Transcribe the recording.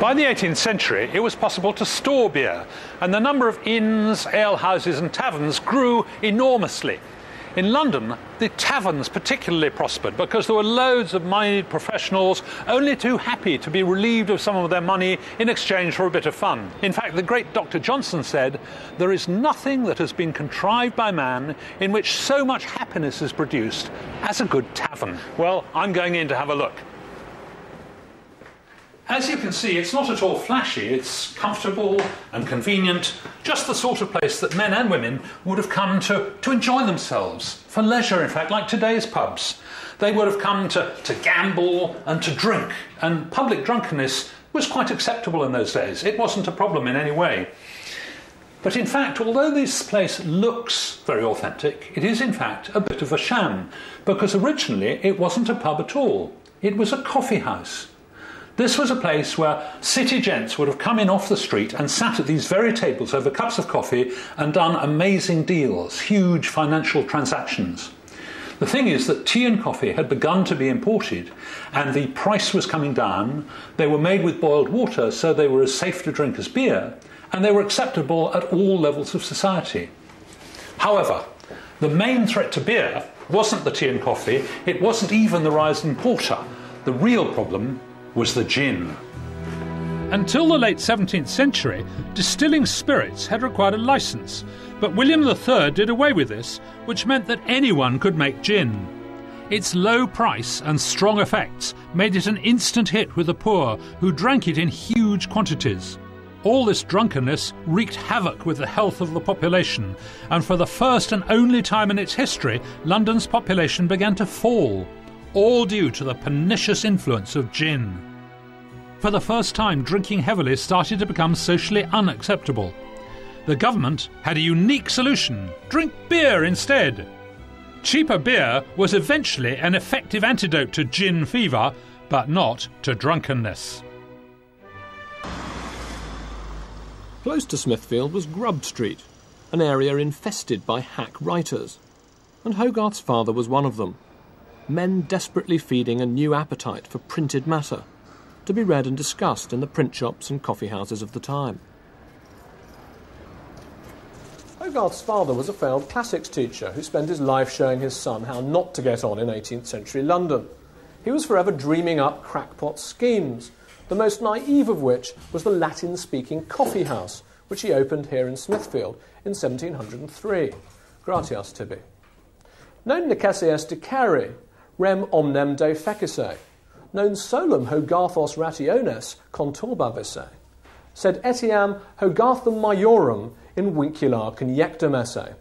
By the 18th century, it was possible to store beer, and the number of inns, alehouses and taverns grew enormously. In London, the taverns particularly prospered because there were loads of moneyed professionals only too happy to be relieved of some of their money in exchange for a bit of fun. In fact, the great Dr. Johnson said, "There is nothing that has been contrived by man in which so much happiness is produced as a good tavern." Well, I'm going in to have a look. As you can see, it's not at all flashy. It's comfortable and convenient, just the sort of place that men and women would have come to enjoy themselves, for leisure, in fact, like today's pubs. They would have come to gamble and to drink, and public drunkenness was quite acceptable in those days. It wasn't a problem in any way. But in fact, although this place looks very authentic, it is in fact a bit of a sham, because originally it wasn't a pub at all. It was a coffee house. This was a place where city gents would have come in off the street and sat at these very tables over cups of coffee and done amazing deals, huge financial transactions. The thing is that tea and coffee had begun to be imported and the price was coming down. They were made with boiled water, so they were as safe to drink as beer, and they were acceptable at all levels of society. However, the main threat to beer wasn't the tea and coffee, it wasn't even the rise in porter. The real problem was the gin. Until the late 17th century, distilling spirits had required a licence, but William III did away with this, which meant that anyone could make gin. Its low price and strong effects made it an instant hit with the poor, who drank it in huge quantities. All this drunkenness wreaked havoc with the health of the population, and for the first and only time in its history, London's population began to fall, all due to the pernicious influence of gin. For the first time, drinking heavily started to become socially unacceptable. The government had a unique solution: drink beer instead. Cheaper beer was eventually an effective antidote to gin fever, but not to drunkenness. Close to Smithfield was Grub Street, an area infested by hack writers, and Hogarth's father was one of them. Men desperately feeding a new appetite for printed matter, to be read and discussed in the print shops and coffee houses of the time. Hogarth's father was a failed classics teacher who spent his life showing his son how not to get on in 18th century London. He was forever dreaming up crackpot schemes, the most naive of which was the Latin-speaking coffee house, which he opened here in Smithfield in 1703. Gratias tibi. Non necesse est dicere, rem omnem de fecisse, non solum Hogarthos rationes conturbavisse, sed etiam Hogarthum majorum in vincula conjectum esse.